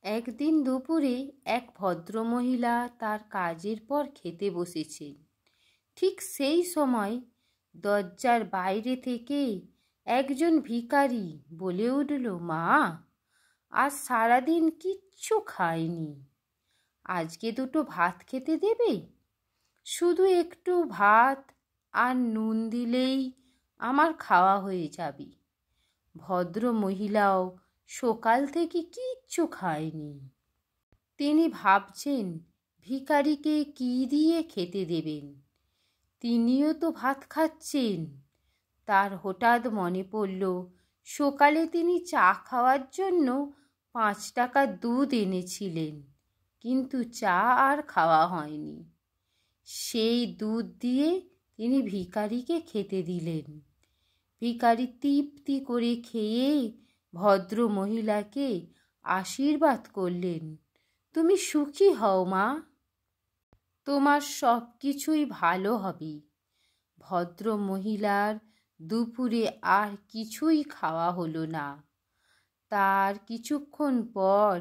একদিন দুপুরে এক ভদ্রমহিলা তার কাজের পর খেতে বসেছেন। ঠিক সেই সময় দরজার বাইরে থেকে একজন ভিখারি বলে উঠল, মা, আজ সারাদিন কিচ্ছু খাইনি, আজকে দুটো ভাত খেতে দেবে? শুধু একটু ভাত আর নুন দিলেই আমার খাওয়া হয়ে যাবে। ভদ্র মহিলাও সকাল থেকে কিচ্ছু খায়নি। তিনি ভাবছেন ভিখারিকে কি দিয়ে খেতে দেবেন, তিনিও তো ভাত খাচ্ছেন। তার হঠাৎ মনে পড়ল সকালে তিনি চা খাওয়ার জন্য 5 টাকা দুধ এনেছিলেন, কিন্তু চা আর খাওয়া হয়নি। সেই দুধ দিয়ে তিনি ভিখারিকে খেতে দিলেন। ভিখারি তৃপ্তি করে খেয়ে ভদ্র মহিলাকে আশীর্বাদ করলেন, তুমি সুখী হও মা, তোমার সব কিছুই ভালো হবে। ভদ্র মহিলার দুপুরে আর কিছুই খাওয়া হলো না। তার কিছুক্ষণ পর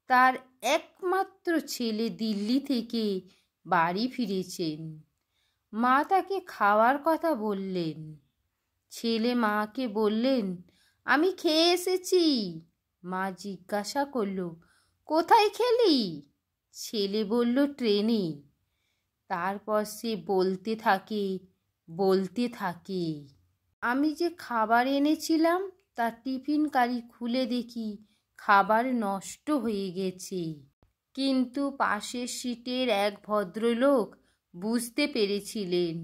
তার একমাত্র ছেলে দিল্লি থেকে বাড়ি ফিরেছেন। মা তাকে খাওয়ার কথা বললেন। ছেলে মাকে বললেন, আমি খেয়ে এসেছি। মা জিজ্ঞাসা করল, কোথায় খেলি? ছেলে বলল, ট্রেনে। তারপর সে বলতে থাকে, আমি যে খাবার এনেছিলাম তার টিফিন কারি খুলে দেখি খাবার নষ্ট হয়ে গেছে। কিন্তু পাশের সিটের এক ভদ্রলোক বুঝতে পেরেছিলেন।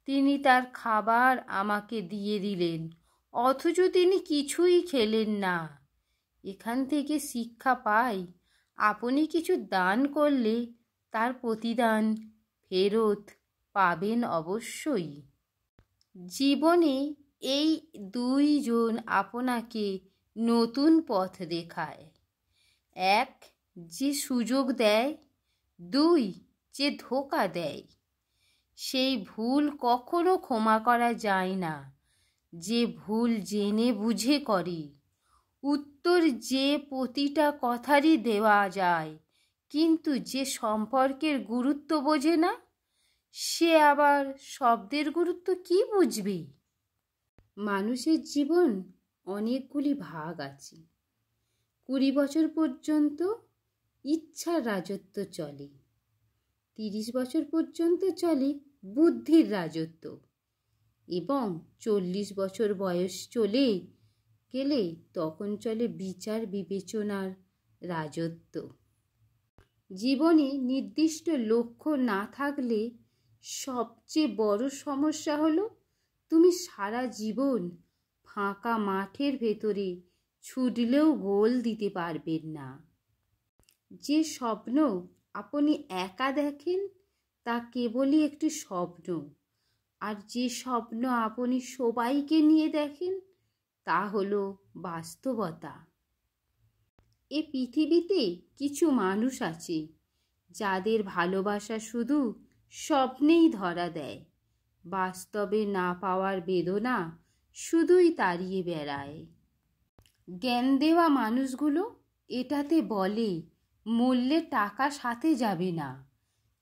তিনি তার খাবার আমাকে দিয়ে দিলেন, অথচ তিনি কিছুই খেলেন না। এখান থেকে শিক্ষা পাই, আপনি কিছু দান করলে তার প্রতিদান ফেরত পাবেন অবশ্যই। জীবনে এই দুইজন আপনাকে নতুন পথ দেখায়। এক, যে সুযোগ দেয়, দুই, যে ধোঁকা দেয়। সেই ভুল কখনো ক্ষমা করা যায় না, যে ভুল জেনে বুঝে করে। উত্তর যে প্রতিটা কথারই দেওয়া যায়, কিন্তু যে সম্পর্কের গুরুত্ব বোঝে না, সে আবার শব্দের গুরুত্ব কি বুঝবে? মানুষের জীবন অনেকগুলি ভাগ আছে। 20 বছর পর্যন্ত ইচ্ছার রাজত্ব চলে, 30 বছর পর্যন্ত চলে বুদ্ধির রাজত্ব, এবং 40 বছর বয়স চলে গেলে তখন চলে বিচার বিবেচনার রাজত্ব। জীবনে নির্দিষ্ট লক্ষ্য না থাকলে সবচেয়ে বড় সমস্যা হলো তুমি সারা জীবন ফাঁকা মাঠের ভেতরে ছুটলেও গোল দিতে পারবেন না। যে স্বপ্ন আপনি একা দেখেন তা কেবলই একটি স্বপ্ন, আর যে স্বপ্ন আপনি সবাইকে নিয়ে দেখেন তা হলো বাস্তবতা। এ পৃথিবীতে কিছু মানুষ আছে যাদের ভালোবাসা শুধু স্বপ্নেই ধরা দেয়, বাস্তবে না পাওয়ার বেদনা শুধুই তাড়িয়ে বেড়ায়। জ্ঞান দেওয়া মানুষগুলো এটাতে বলে মূল্যে টাকা সাথে যাবে না,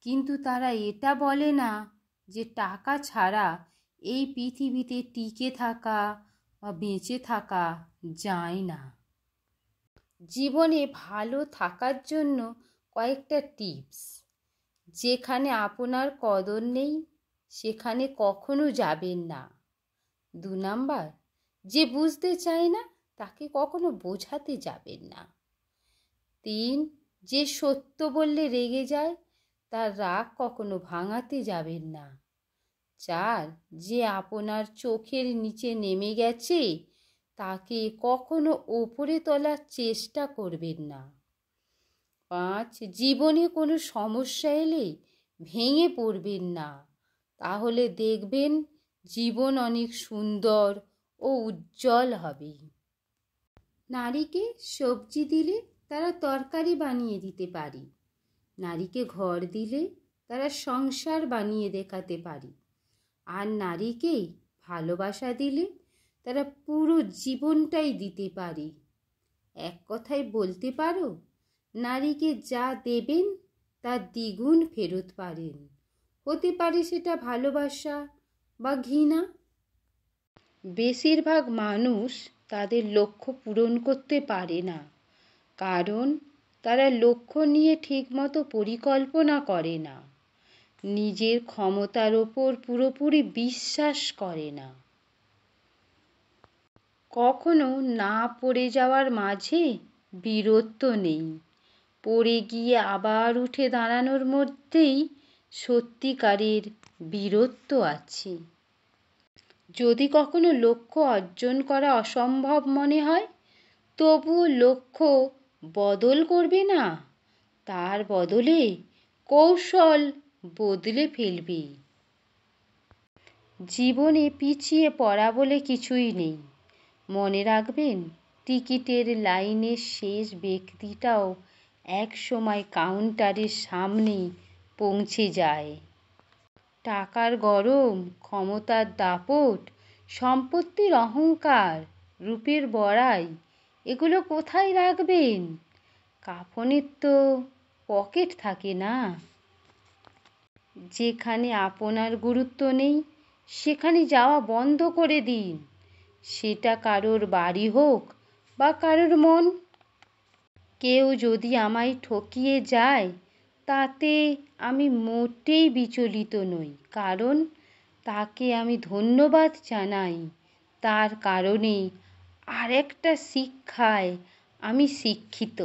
কিন্তু তারা এটা বলে না যে টাকা ছাড়া এই পৃথিবীতে টিকে থাকা বা বেঁচে থাকা যায় না। জীবনে ভালো থাকার জন্য কয়েকটা টিপস। যেখানে আপনার কদর নেই সেখানে কখনো যাবেন না। 2 নাম্বার, যে বুঝতে চায় না তাকে কখনো বোঝাতে যাবেন না। 3, যে সত্য বললে রেগে যায় তার রাগ কখনো ভাঙাতে যাবেন না। 4, যে আপনার চোখের নিচে নেমে গেছে তাকে কখনো ওপরে তোলার চেষ্টা করবেন না। 5, জীবনে কোনো সমস্যা এলে ভেঙে পড়বেন না, তাহলে দেখবেন জীবন অনেক সুন্দর ও উজ্জ্বল হবে। নারীকে সবজি দিলে তারা তরকারি বানিয়ে দিতে পারে, নারীকে ঘর দিলে তারা সংসার বানিয়ে দেখাতে পারে, আর নারীকে ভালোবাসা দিলে তারা পুরো জীবনটাই দিতে পারে। এক কথায় বলতে পারো, নারীকে যা দেবেন তার দ্বিগুণ ফেরত পারেন। হতে পারে সেটা ভালোবাসা বা ঘৃণা। বেশিরভাগ মানুষ তাদের লক্ষ্য পূরণ করতে পারে না, কারণ তারা লক্ষ্য নিয়ে ঠিকমতো পরিকল্পনা করে না, নিজের ক্ষমতার ওপর পুরোপুরি বিশ্বাস করে না। কখনো না পড়ে যাওয়ার মাঝে বীরত্ব নেই, পড়ে গিয়ে আবার উঠে দাঁড়ানোর মধ্যেই সত্যিকারের বীরত্ব আছে। যদি কখনো লক্ষ্য অর্জন করা অসম্ভব মনে হয়, তবুও লক্ষ্য বদল করবে না, তার বদলে কৌশল বদলে ফেলবে। জীবনে পিছিয়ে পড়া বলে কিছুই নেই। মনে রাখবেন, টিকিটের লাইনের শেষ ব্যক্তিটাও এক সময় কাউন্টারের সামনে পৌঁছে যায়। টাকার গরম, ক্ষমতার দাপট, সম্পত্তির অহংকার, রূপের বড়াই, এগুলো কোথায় রাখবেন? কাফনের তো পকেট থাকে না। যেখানে আপনার গুরুত্ব নেই সেখানে যাওয়া বন্ধ করে দিন, সেটা কারোর বাড়ি হোক বা কারোর মন। কেউ যদি আমায় ঠকিয়ে যায় তাতে আমি মোটেই বিচলিত নই, কারণ তাকে আমি ধন্যবাদ জানাই, তার কারণে আরেকটা শিক্ষায় আমি শিক্ষিত।